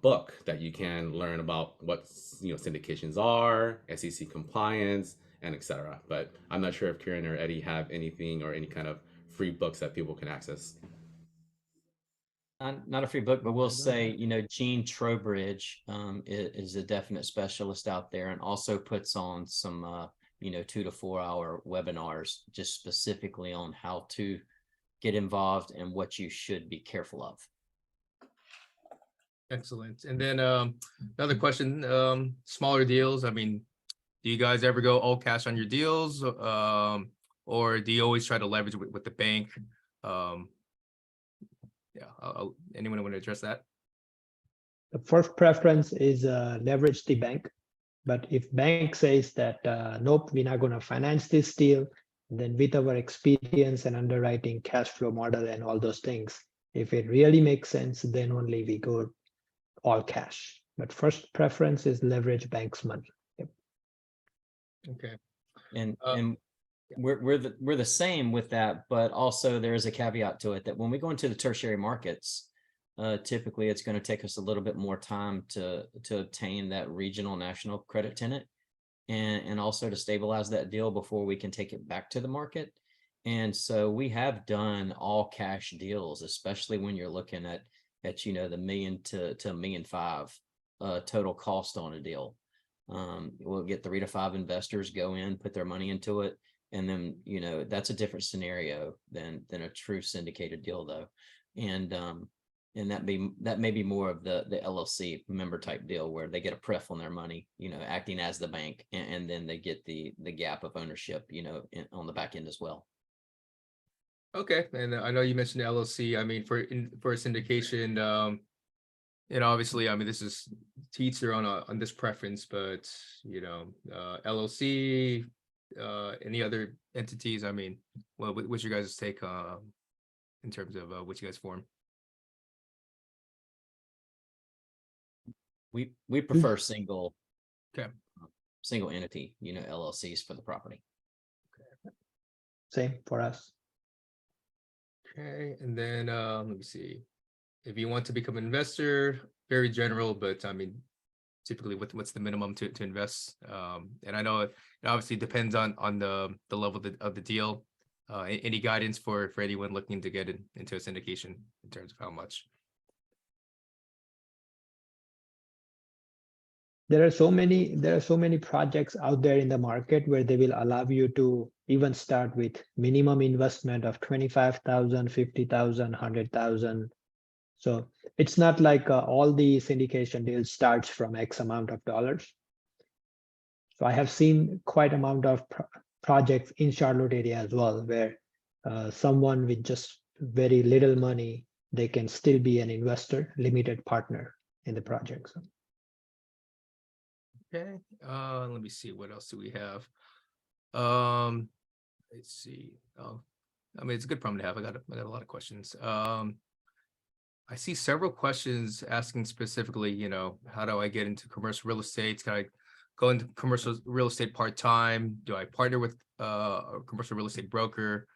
book that you can learn about what syndications are, SEC compliance, and etc. But I'm not sure if Kieran or Eddie have anything or any kind of free books that people can access. Not a free book, but we'll say, Gene Trowbridge is a definite specialist out there and also puts on some, 2 to 4 hour webinars just specifically on how to get involved and what you should be careful of. Excellent. And then another question, smaller deals. I mean, do you guys ever go all cash on your deals? Or do you always try to leverage with the bank? Anyone want to address that? The first preference is leverage the bank. But if bank says that, nope, we're not going to finance this deal, then with our experience and underwriting cash flow model and all those things, if it really makes sense, then only we go all cash. But first preference is leverage bank's money. Yep. Okay. And we're the same with that, but also there is a caveat to it that when we go into the tertiary markets, typically it's going to take us a little bit more time to obtain that regional national credit tenant and also to stabilize that deal before we can take it back to the market. And so we have done all cash deals, especially when you're looking at the $1 million to $1.5 million total cost on a deal. We'll get 3 to 5 investors go in, put their money into it. And then, that's a different scenario than a true syndicated deal though. And that may be more of the LLC member type deal where they get a pref on their money, acting as the bank, and then they get the gap of ownership, on the back end as well. Okay, and I know you mentioned LLC. I mean, for a syndication, and obviously, I mean, this is to each their own on this preference, but LLC, any other entities? I mean, well, what's your guys' take in terms of what you guys form? We prefer single Okay. single entity, LLCs for the property. Same for us. Okay, and then let me see. If you want to become an investor, very general, but I mean, typically what's the minimum to invest? And I know it obviously depends on the level of the deal. Any guidance for anyone looking to get into a syndication in terms of how much? There are so many projects out there in the market where they will allow you to even start with minimum investment of 25,000, 50,000, 100,000. So it's not like all the syndication deals starts from X amount of dollars. So I have seen quite amount of projects in Charlotte area as well, where someone with just very little money, they can still be an investor, limited partner in the project. So. Okay, let me see, what else do we have? Let's see. Oh, I mean, it's a good problem to have. I got a lot of questions. I see several questions asking specifically, how do I get into commercial real estate? Can I go into commercial real estate part-time? Do I partner with a commercial real estate broker?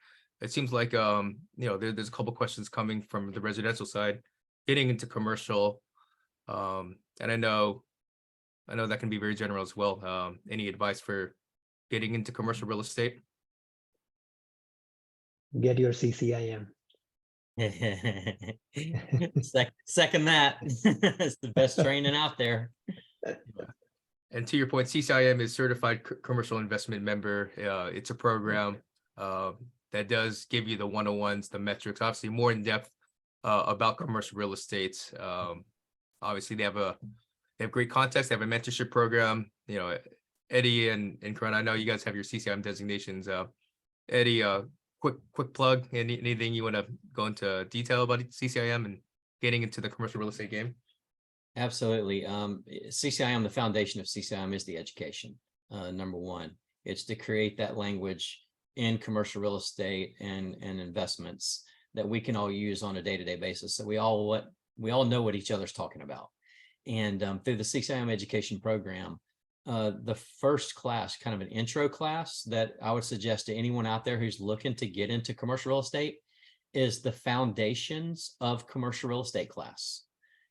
It seems like there's a couple questions coming from the residential side, getting into commercial. And I know that can be very general as well. Any advice for getting into commercial real estate? Get your CCIM. Second that. It's the best training out there. And to your point, CCIM is Certified Commercial Investment Member. It's a program that does give you the 101s, the metrics, obviously more in depth about commercial real estate. Obviously, they have great context. They have a mentorship program. Eddie and Karan, I know you guys have your CCIM designations. Eddie, quick plug. Anything you want to go into detail about CCIM and getting into the commercial real estate game? Absolutely. CCIM, the foundation of CCIM is the education. Number one, it's to create that language in commercial real estate and investments that we can all use on a day-to-day basis. So we all know what each other's talking about. And through the CCIM education program, the first class, kind of an intro class that I would suggest to anyone out there who's looking to get into commercial real estate is the Foundations of Commercial Real Estate class.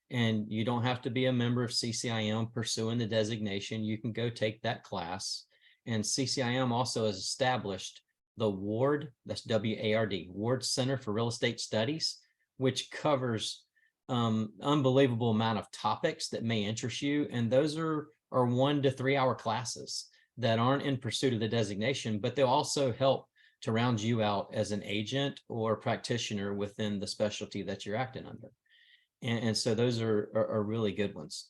And you don't have to be a member of CCIM pursuing the designation. You can go take that class. And CCIM also has established the WARD, that's WARD, Ward Center for Real Estate Studies, which covers unbelievable amount of topics that may interest you. And those are 1 to 3 hour classes that aren't in pursuit of the designation, but they'll also help to round you out as an agent or practitioner within the specialty that you're acting under. And so those are really good ones.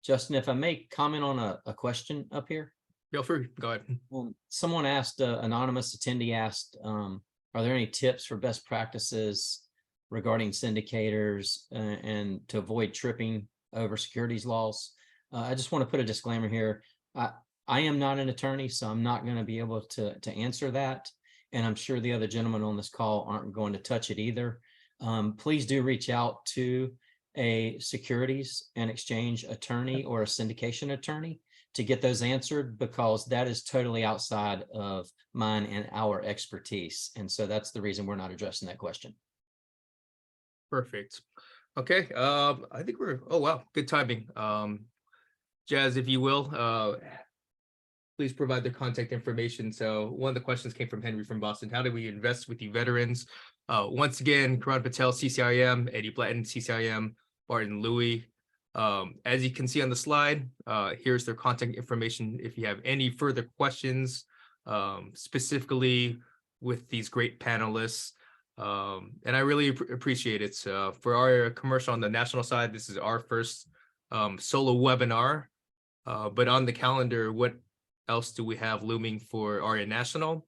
Justin, if I may comment on a question up here. Feel free, go ahead. Someone asked, anonymous attendee asked, are there any tips for best practices regarding syndicators and to avoid tripping over securities laws? I just want to put a disclaimer here. I am not an attorney, so I'm not going to be able to answer that. And I'm sure the other gentlemen on this call aren't going to touch it either. Please do reach out to a securities and exchange attorney or a syndication attorney to get those answered, because that is totally outside of mine and our expertise. And so that's the reason we're not addressing that question. Perfect. Okay. I think oh, wow. Good timing. Jazz, if you will, please provide their contact information. So one of the questions came from Henry from Boston. How do we invest with you veterans? Once again, Karan Patel, CCIM, Eddie Blatton, CCIM, Barton Louie. As you can see on the slide, here's their contact information if you have any further questions, specifically with these great panelists. And I really appreciate it. For our commercial on the national side, this is our first solo webinar, but on the calendar, what else do we have looming for our national?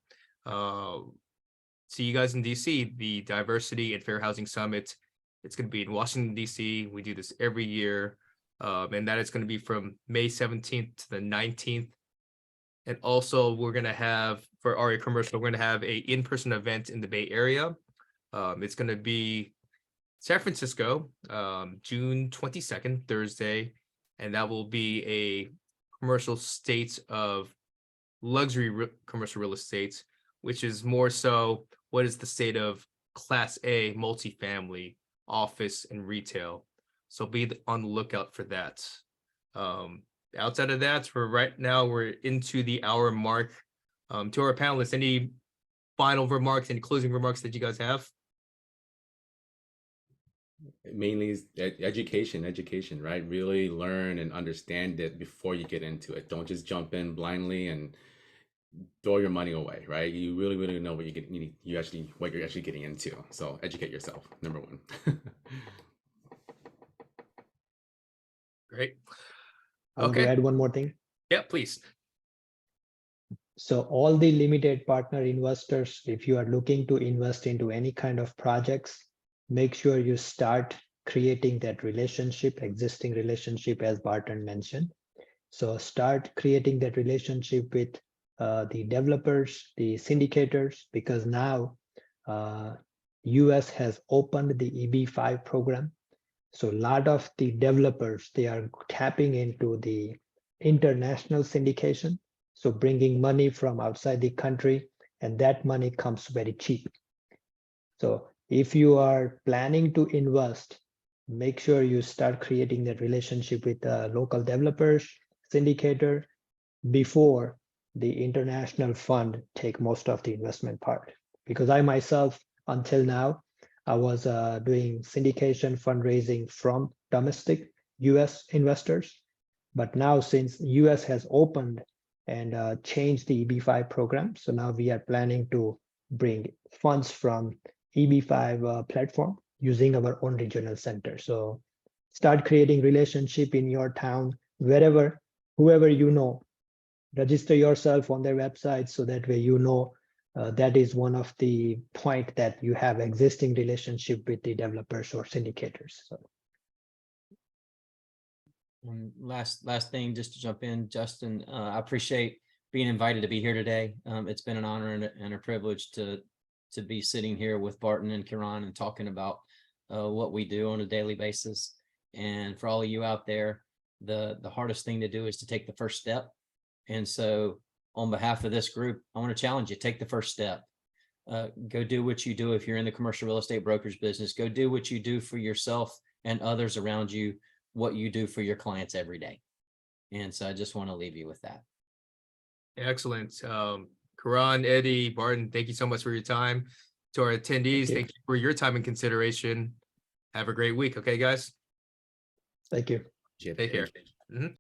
see you guys in DC, the Diversity and Fair Housing Summit. It's going to be in Washington, DC. We do this every year. And that is going to be from May 17th to the 19th. And also we're going to have, for ARIA Commercial, we're going to have a in-person event in the Bay Area. It's going to be San Francisco, June 22nd, Thursday. And that will be a commercial state of luxury commercial real estate, which is more so what is the state of Class A multifamily, office, and retail. So be on the lookout for that. Outside of that, we're into the hour mark. To our panelists, any final remarks, any closing remarks that you guys have? Mainly is education, right? Really learn and understand it before you get into it. Don't just jump in blindly and throw your money away, right? You really know what what you're actually getting into. So educate yourself, number one. Great. I want to Okay. add one more thing. Yeah, please. So all the limited partner investors, if you are looking to invest into any kind of projects, make sure you start creating that relationship, existing relationship, as Barton mentioned. So start creating that relationship with the developers, the syndicators, because now US has opened the EB-5 program. So a lot of the developers, they are tapping into the international syndication. So bringing money from outside the country, and that money comes very cheap. So if you are planning to invest, make sure you start creating that relationship with local developers, syndicator, before the international fund take most of the investment part. Because I myself, until now, I was doing syndication fundraising from domestic US investors. But now since US has opened and changed the EB-5 program, so now we are planning to bring funds from EB-5 platform using our own regional center. So start creating relationship in your town, wherever, whoever you know, register yourself on their website, so that way you know that is one of the point that you have existing relationship with the developers or syndicators. So. And last thing, just to jump in, Justin, I appreciate being invited to be here today. It's been an honor and a privilege to be sitting here with Barton and Kiran and talking about what we do on a daily basis. And for all of you out there, the hardest thing to do is to take the first step. And so on behalf of this group, I want to challenge you, take the first step. Go do what you do. If you're in the commercial real estate brokerage business, go do what you do for yourself and others around you, what you do for your clients every day. And so I just want to leave you with that. Excellent. Karan, Eddie, Barton, thank you so much for your time. To our attendees, thank you for your time and consideration. Have a great week. Okay, guys? Thank you. Take care. Mhm.